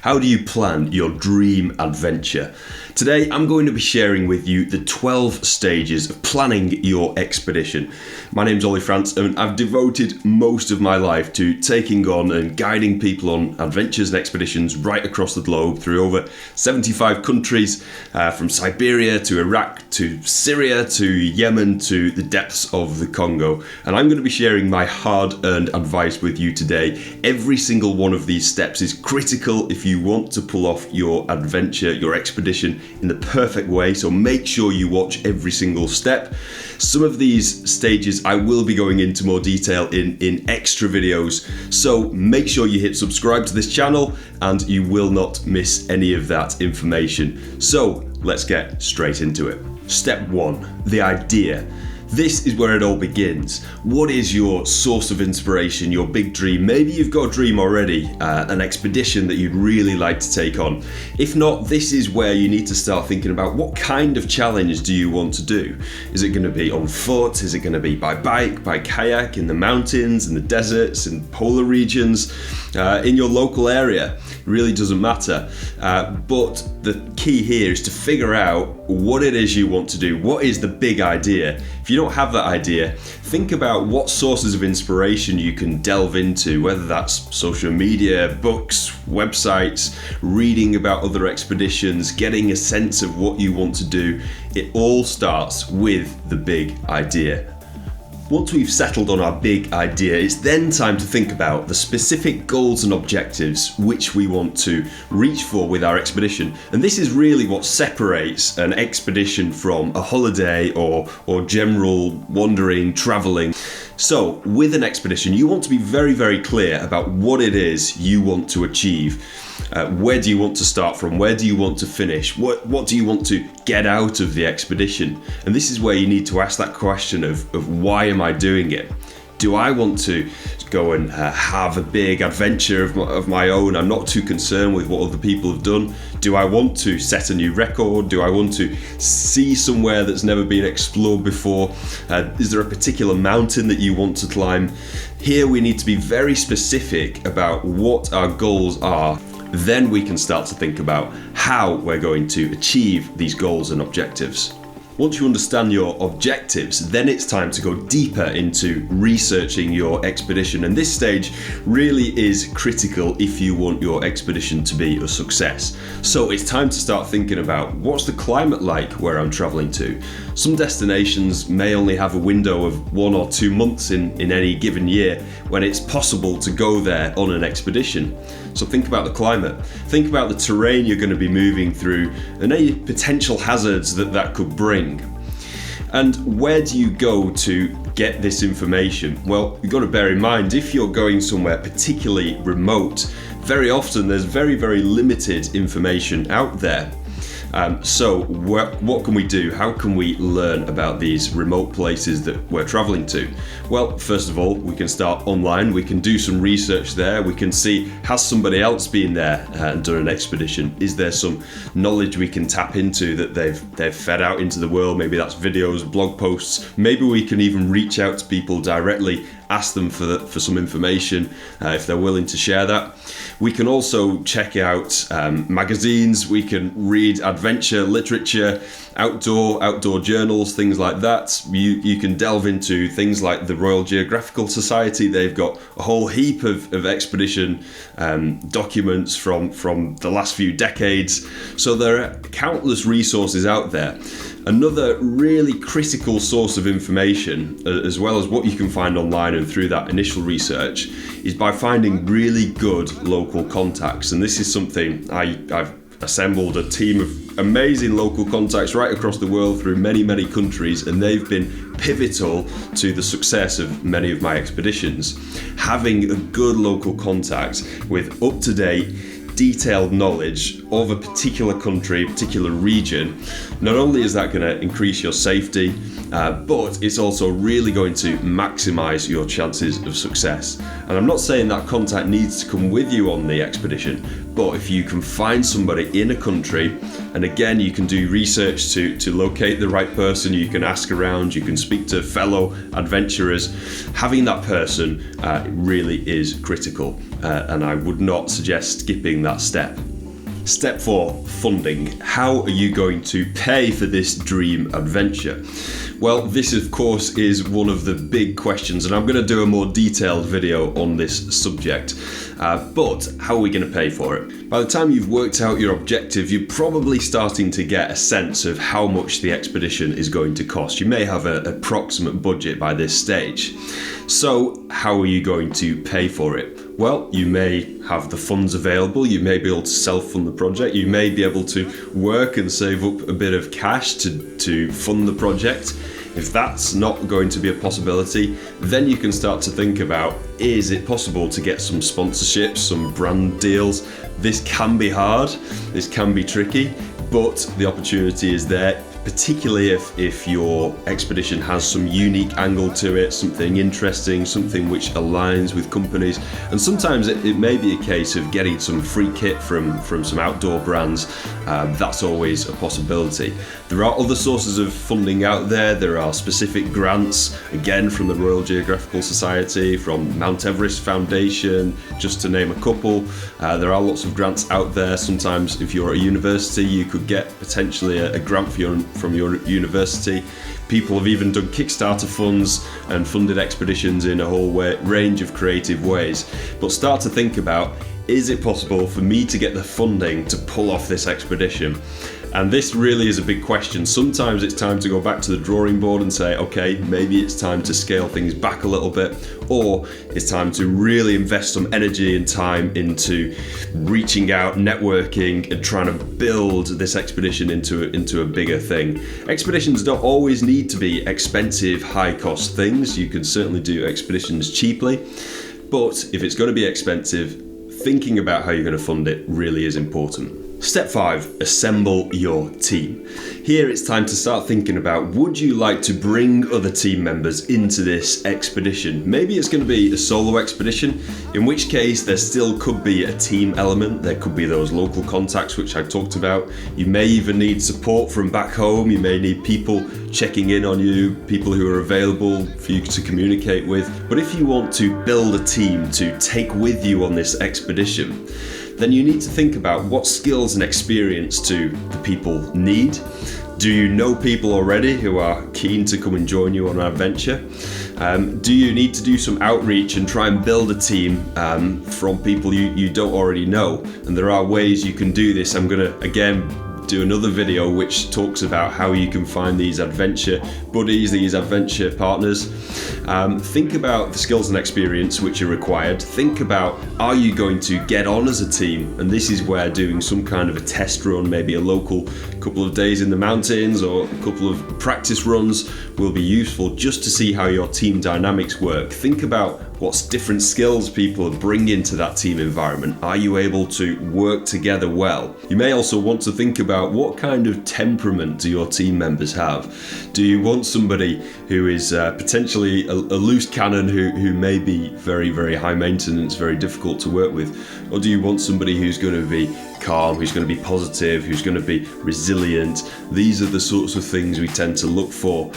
How do you plan your dream adventure? Today I'm going to be sharing with you the 12 stages of planning your expedition. My name's Oli France and I've devoted most of my life to taking on and guiding people on adventures and expeditions right across the globe through over 75 countries, from Siberia to Iraq to Syria to Yemen to the depths of the Congo. And I'm going to be sharing my hard-earned advice with you today. Every single one of these steps is critical if you want to pull off your adventure, your expedition in the perfect way, so make sure you watch every single step. Some of these stages I will be going into more detail in extra videos, so make sure you hit subscribe to this channel and you will not miss any of that information. So let's get straight into it. Step 1, the idea. This is where it all begins. What is your source of inspiration, your big dream? Maybe you've got a dream already, an expedition that you'd really like to take on. If not, this is where you need to start thinking about what kind of challenge do you want to do? Is it going to be on foot? Is it going to be by bike, by kayak, in the mountains, in the deserts, in polar regions, in your local area? It really doesn't matter. But the key here is to figure out what it is you want to do. What is the big idea? If you don't have that idea, think about what sources of inspiration you can delve into, whether that's social media, books, websites, reading about other expeditions, getting a sense of what you want to do. It all starts with the big idea. Once we've settled on our big idea, it's then time to think about the specific goals and objectives which we want to reach for with our expedition. And this is really what separates an expedition from a holiday or general wandering, traveling. So with an expedition, you want to be very, very clear about what it is you want to achieve. Where do you want to start from? Where do you want to finish? What do you want to get out of the expedition? And this is where you need to ask that question of why am I doing it? Do I want to go and have a big adventure of my own? I'm not too concerned with what other people have done. Do I want to set a new record? Do I want to see somewhere that's never been explored before? Is there a particular mountain that you want to climb? Here we need to be very specific about what our goals are. Then we can start to think about how we're going to achieve these goals and objectives. Once you understand your objectives, then it's time to go deeper into researching your expedition. And this stage really is critical if you want your expedition to be a success. So it's time to start thinking about what's the climate like where I'm traveling to. Some destinations may only have a window of 1 or 2 months in any given year when it's possible to go there on an expedition. So think about the climate, think about the terrain you're going to be moving through and any potential hazards that could bring. And where do you go to get this information? Well, you've got to bear in mind, if you're going somewhere particularly remote, very often there's very, very limited information out there. So what can we do? How can we learn about these remote places that we're traveling to? Well, first of all, we can start online. We can do some research there. We can see, has somebody else been there and done an expedition? Is there some knowledge we can tap into that they've fed out into the world? Maybe that's videos, blog posts. Maybe we can even reach out to people directly, ask them for some information if they're willing to share that. We can also check out magazines. We can read adventure literature, outdoor journals, things like that. You can delve into things like the Royal Geographical Society. They've got a whole heap of expedition documents from the last few decades. So there are countless resources out there. Another really critical source of information, as well as what you can find online and through that initial research, is by finding really good local contacts. And this is something I've assembled a team of amazing local contacts right across the world through many, many countries, and they've been pivotal to the success of many of my expeditions. Having a good local contact with up-to-date, detailed knowledge of a particular country, particular region, not only is that going to increase your safety, but it's also really going to maximize your chances of success. And I'm not saying that contact needs to come with you on the expedition, but if you can find somebody in a country, and again, you can do research to locate the right person, you can ask around, you can speak to fellow adventurers, having that person really is critical. And I would not suggest skipping that step. Step 4, funding. How are you going to pay for this dream adventure? Well, this of course is one of the big questions, and I'm going to do a more detailed video on this subject. But how are we going to pay for it? By the time you've worked out your objective, you're probably starting to get a sense of how much the expedition is going to cost. You may have an approximate budget by this stage. So how are you going to pay for it? Well, you may have the funds available, you may be able to self-fund the project, you may be able to work and save up a bit of cash to fund the project. If that's not going to be a possibility, then you can start to think about, is it possible to get some sponsorships, some brand deals? This can be hard, this can be tricky, but the opportunity is there, particularly if your expedition has some unique angle to it, something interesting, something which aligns with companies. And sometimes it may be a case of getting some free kit from some outdoor brands. That's always a possibility. There are other sources of funding out there. There are specific grants, again from the Royal Geographical Society, from Mount Everest Foundation, just to name a couple. There are lots of grants out there. Sometimes if you're at a university, you could get potentially a grant from your university. People have even done Kickstarter funds and funded expeditions in a whole range of creative ways. But start to think about, is it possible for me to get the funding to pull off this expedition? And this really is a big question. Sometimes it's time to go back to the drawing board and say, okay, maybe it's time to scale things back a little bit, or it's time to really invest some energy and time into reaching out, networking, and trying to build this expedition into a bigger thing. Expeditions don't always need to be expensive, high-cost things. You can certainly do expeditions cheaply, but if it's going to be expensive, thinking about how you're going to fund it really is important. Step 5, assemble your team. Here it's time to start thinking about, would you like to bring other team members into this expedition? Maybe it's going to be a solo expedition, in which case there still could be a team element. There could be those local contacts which I talked about. You may even need support from back home. You may need people checking in on you, people who are available for you to communicate with. But if you want to build a team to take with you on this expedition, then you need to think about what skills and experience do the people need. Do you know people already who are keen to come and join you on an adventure? Do you need to do some outreach and try and build a team from people you don't already know? And there are ways you can do this. I'm going to, again, do another video which talks about how you can find these adventure buddies, these adventure partners. Think about the skills and experience which are required. Think about, are you going to get on as a team? And this is where doing some kind of a test run, maybe a local couple of days in the mountains or a couple of practice runs will be useful just to see how your team dynamics work. Think about what different skills people bring into that team environment. Are you able to work together well? You may also want to think about, what kind of temperament do your team members have? Do you want somebody who is potentially a loose cannon who may be very, very high maintenance, very difficult to work with? Or do you want somebody who's going to be calm, who's going to be positive, who's going to be resilient? These are the sorts of things we tend to look for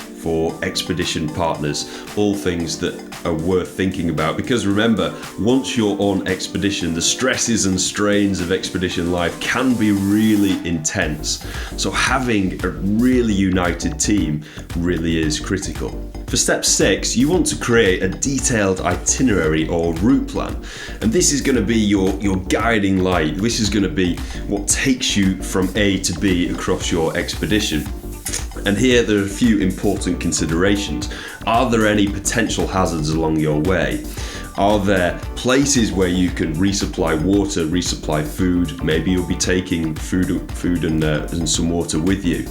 expedition partners, all things that are worth thinking about. Because remember, once you're on expedition, the stresses and strains of expedition life can be really intense. So having a really united team really is critical. For step 6, you want to create a detailed itinerary or route plan. And this is going to be your guiding light. This is going to be what takes you from A to B across your expedition. And here there are a few important considerations. Are there any potential hazards along your way? Are there places where you can resupply water, resupply food? Maybe you'll be taking food and some water with you.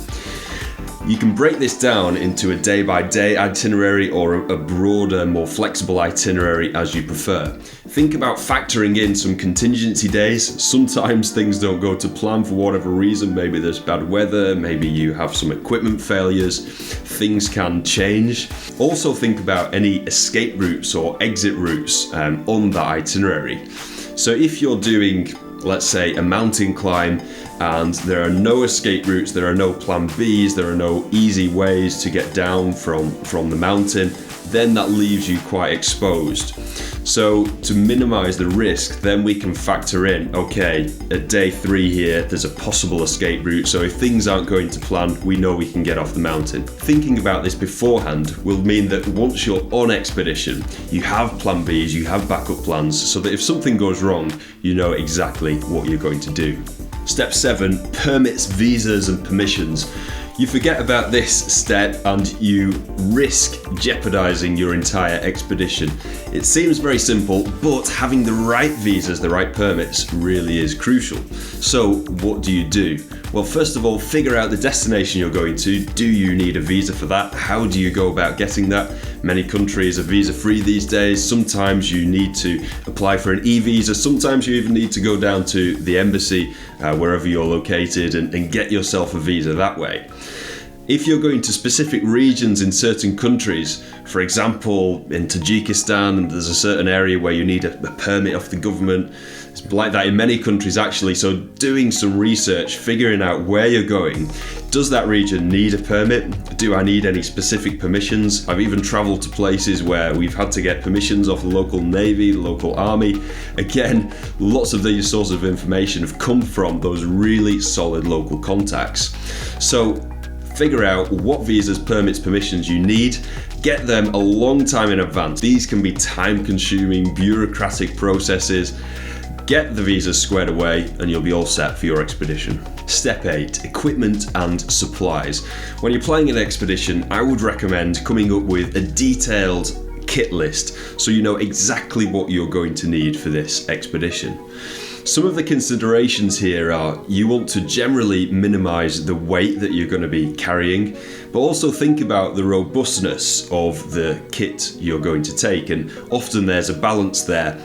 You can break this down into a day-by-day itinerary or a broader, more flexible itinerary as you prefer. Think about factoring in some contingency days. Sometimes things don't go to plan for whatever reason. Maybe there's bad weather, maybe you have some equipment failures. Things can change. Also think about any escape routes or exit routes on the itinerary. So if you're doing, let's say, a mountain climb and there are no escape routes, there are no plan Bs, there are no easy ways to get down from the mountain, then that leaves you quite exposed. So to minimize the risk, then we can factor in, okay, at day 3 here, there's a possible escape route. So if things aren't going to plan, we know we can get off the mountain. Thinking about this beforehand will mean that once you're on expedition, you have plan Bs, you have backup plans, so that if something goes wrong, you know exactly what you're going to do. Step 7, permits, visas and permissions. You forget about this step and you risk jeopardizing your entire expedition. It seems very simple, but having the right visas, the right permits really is crucial. So what do? Well, first of all, figure out the destination you're going to. Do you need a visa for that? How do you go about getting that? Many countries are visa free these days. Sometimes you need to apply for an e-visa. Sometimes you even need to go down to the embassy wherever you're located and get yourself a visa that way. If you're going to specific regions in certain countries, for example, in Tajikistan, there's a certain area where you need a permit off the government. It's like that in many countries actually, so doing some research, figuring out where you're going. Does that region need a permit? Do I need any specific permissions? I've even traveled to places where we've had to get permissions off the local navy, the local army. Again, lots of these sources of information have come from those really solid local contacts. So figure out what visas, permits, permissions you need. Get them a long time in advance. These can be time-consuming, bureaucratic processes. Get the visas squared away and you'll be all set for your expedition. Step 8, equipment and supplies. When you're planning an expedition, I would recommend coming up with a detailed kit list so you know exactly what you're going to need for this expedition. Some of the considerations here are you want to generally minimize the weight that you're going to be carrying, but also think about the robustness of the kit you're going to take, and often there's a balance there.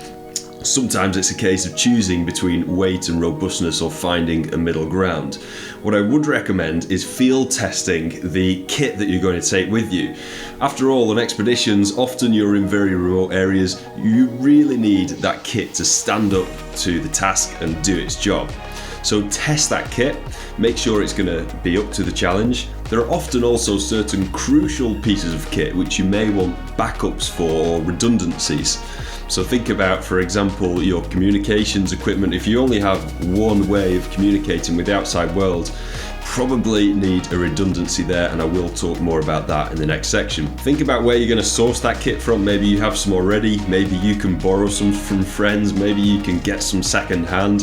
Sometimes it's a case of choosing between weight and robustness or finding a middle ground. What I would recommend is field testing the kit that you're going to take with you. After all, on expeditions, often you're in very remote areas. You really need that kit to stand up to the task and do its job. So test that kit, make sure it's going to be up to the challenge. There are often also certain crucial pieces of kit which you may want backups for or redundancies. So think about, for example, your communications equipment. If you only have one way of communicating with the outside world, probably need a redundancy there, and I will talk more about that in the next section. Think about where you're going to source that kit from. Maybe you have some already, maybe you can borrow some from friends, maybe you can get some second hand.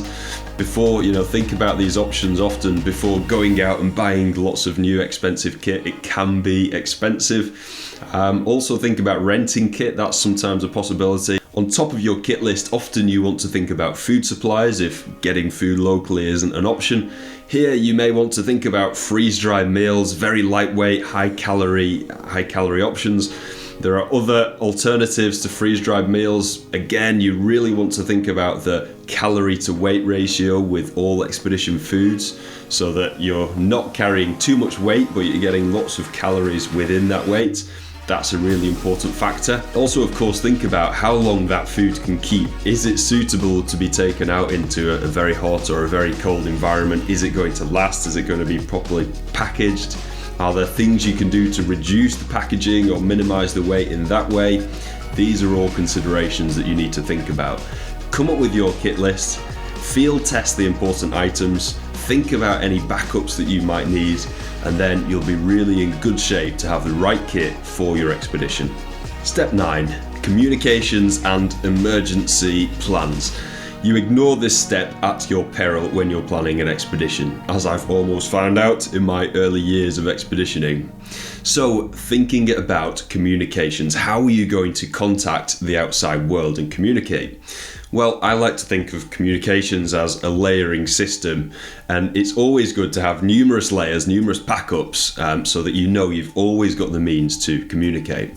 Think about these options often before going out and buying lots of new expensive kit. It can be expensive. Also think about renting kit, that's sometimes a possibility. On top of your kit list, often you want to think about food supplies if getting food locally isn't an option. Here you may want to think about freeze-dried meals, very lightweight, high calorie options. There are other alternatives to freeze-dried meals. Again, you really want to think about the calorie to weight ratio with all expedition foods so that you're not carrying too much weight, but you're getting lots of calories within that weight. That's a really important factor. Also, of course, think about how long that food can keep. Is it suitable to be taken out into a very hot or a very cold environment? Is it going to last? Is it going to be properly packaged? Are there things you can do to reduce the packaging or minimize the weight in that way? These are all considerations that you need to think about. Come up with your kit list, field test the important items, think about any backups that you might need, and then you'll be really in good shape to have the right kit for your expedition. Step 9, communications and emergency plans. You ignore this step at your peril when you're planning an expedition, as I've almost found out in my early years of expeditioning. So, thinking about communications, how are you going to contact the outside world and communicate? Well, I like to think of communications as a layering system, and it's always good to have numerous layers, numerous backups, so that you know you've always got the means to communicate.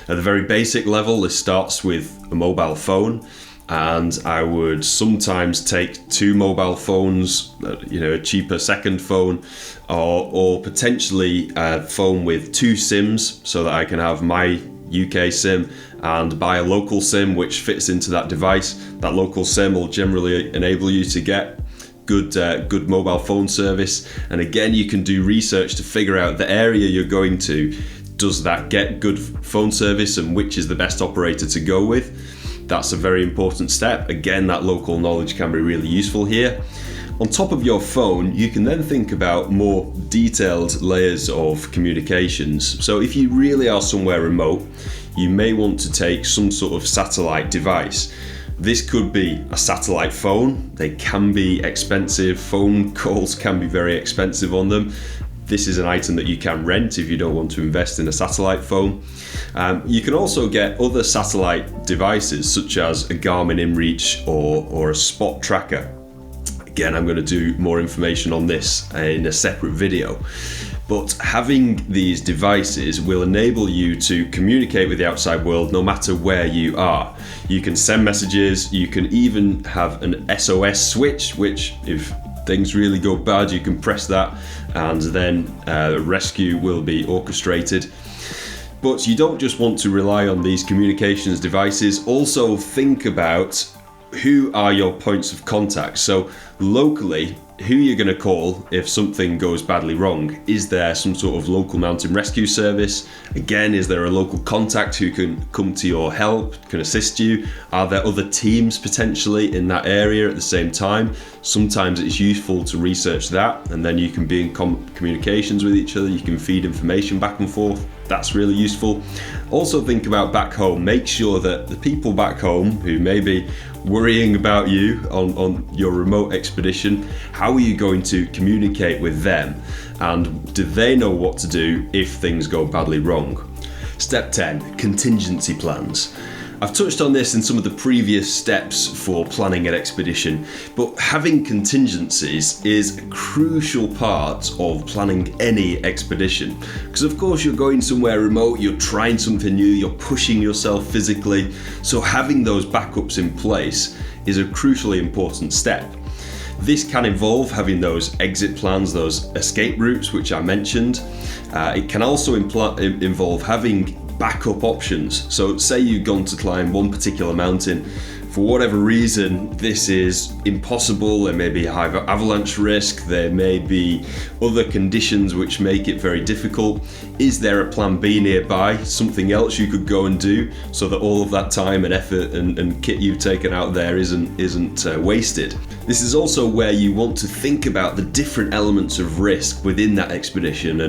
At the very basic level, this starts with a mobile phone, and I would sometimes take 2 mobile phones, a cheaper second phone, or potentially a phone with 2 SIMs so that I can have my UK SIM and buy a local SIM which fits into that device. That local SIM will generally enable you to get good mobile phone service, and again you can do research to figure out the area you're going to. Does that get good phone service and which is the best operator to go with? That's a very important step. Again, that local knowledge can be really useful here. On top of your phone, you can then think about more detailed layers of communications. So if you really are somewhere remote, you may want to take some sort of satellite device. This could be a satellite phone. They can be expensive. Phone calls can be very expensive on them. This is an item that you can rent if you don't want to invest in a satellite phone. You can also get other satellite devices such as a Garmin InReach or a spot tracker. Again, I'm going to do more information on this in a separate video. But having these devices will enable you to communicate with the outside world no matter where you are. You can send messages, you can even have an SOS switch, which if things really go bad, you can press that and then rescue will be orchestrated. But you don't just want to rely on these communications devices, also think about who are your points of contact. So locally, who you're going to call if something goes badly wrong. Is there some sort of local mountain rescue service? Again, is there a local contact who can come to your help, can assist you? Are there other teams potentially in that area at the same time? Sometimes it's useful to research that, and then you can be in communications with each other. You can feed information back and forth. That's really useful. Also think about back home. Make sure that the people back home who may be worrying about you on your remote expedition, how are you going to communicate with them? And do they know what to do if things go badly wrong? Step 10, contingency plans. I've touched on this in some of the previous steps for planning an expedition, but having contingencies is a crucial part of planning any expedition. Because of course you're going somewhere remote, you're trying something new, you're pushing yourself physically, so having those backups in place is a crucially important step. This can involve having those exit plans, those escape routes which I mentioned. It can also involve having backup options. So say you've gone to climb one particular mountain, for whatever reason this is impossible, there may be a high avalanche risk, there may be other conditions which make it very difficult. Is there a plan B nearby, something else you could go and do so that all of that time and effort and kit you've taken out there isn't wasted? This is also where you want to think about the different elements of risk within that expedition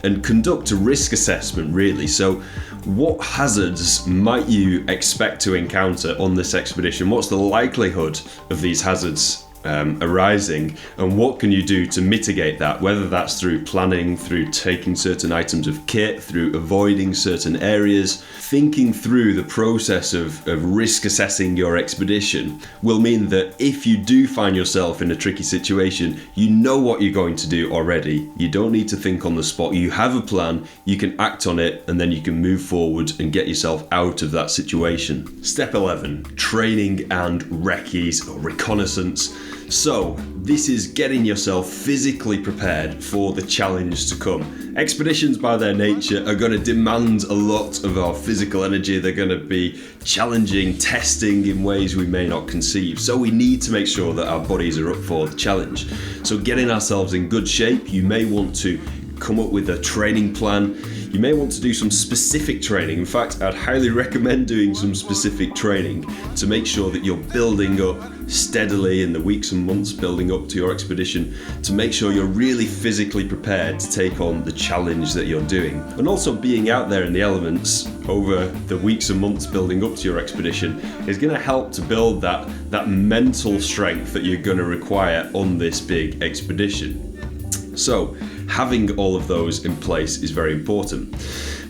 and conduct a risk assessment really. So what hazards might you expect to encounter on this expedition? What's the likelihood of these hazards arising, and what can you do to mitigate that, whether that's through planning, through taking certain items of kit, through avoiding certain areas. Thinking through the process of risk assessing your expedition will mean that if you do find yourself in a tricky situation, you know what you're going to do already. You don't need to think on the spot. You have a plan, you can act on it, and then you can move forward and get yourself out of that situation. Step 11, training and recce's or reconnaissance. So this is getting yourself physically prepared for the challenge to come. Expeditions by their nature are going to demand a lot of our physical energy. They're going to be challenging, testing in ways we may not conceive. So we need to make sure that our bodies are up for the challenge. So getting ourselves in good shape, you may want to come up with a training plan. You may want to do some specific training. In fact, I'd highly recommend doing some specific training to make sure that you're building up steadily in the weeks and months building up to your expedition, to make sure you're really physically prepared to take on the challenge that you're doing. And also being out there in the elements over the weeks and months building up to your expedition is going to help to build that mental strength that you're going to require on this big expedition. So having all of those in place is very important.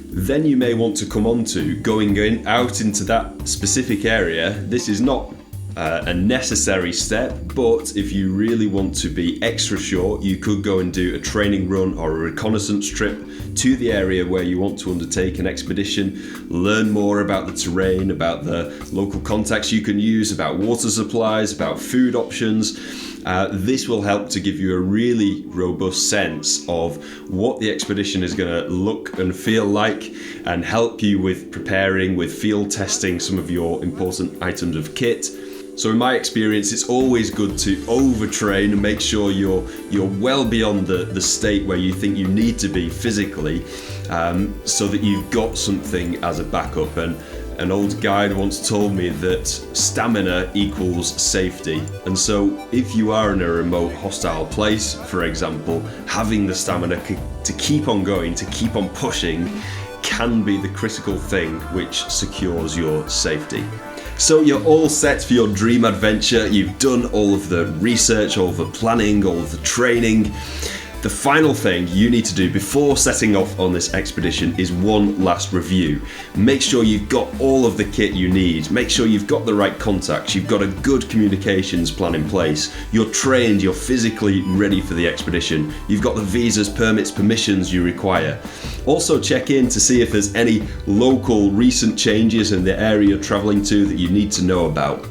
Then you may want to come on to going out into that specific area. This is not a necessary step, but if you really want to be extra sure, you could go and do a training run or a reconnaissance trip to the area where you want to undertake an expedition, learn more about the terrain, about the local contacts you can use, about water supplies, about food options. This will help to give you a really robust sense of what the expedition is going to look and feel like, and help you with preparing, with field testing some of your important items of kit. So in my experience, it's always good to overtrain and make sure you're well beyond the state where you think you need to be physically, so that you've got something as a backup. And An old guide once told me that stamina equals safety, and so if you are in a remote, hostile place, for example, having the stamina to keep on going, to keep on pushing, can be the critical thing which secures your safety. So you're all set for your dream adventure. You've done all of the research, all of the planning, all of the training. The final thing you need to do before setting off on this expedition is one last review. Make sure you've got all of the kit you need. Make sure you've got the right contacts. You've got a good communications plan in place. You're trained, you're physically ready for the expedition. You've got the visas, permits, permissions you require. Also check in to see if there's any local recent changes in the area you're traveling to that you need to know about.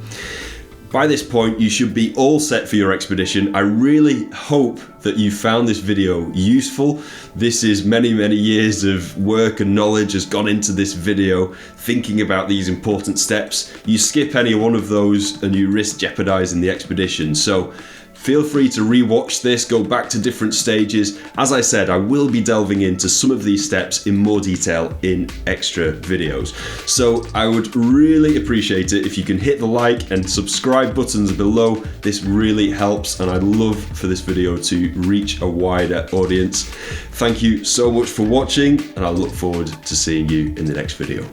By this point, you should be all set for your expedition. I really hope that you found this video useful. This is many years of work and knowledge has gone into this video, thinking about these important steps. You skip any one of those and you risk jeopardizing the expedition. So feel free to re-watch this, go back to different stages. As I said, I will be delving into some of these steps in more detail in extra videos. So I would really appreciate it if you can hit the like and subscribe buttons below. This really helps, and I'd love for this video to reach a wider audience. Thank you so much for watching, and I look forward to seeing you in the next video.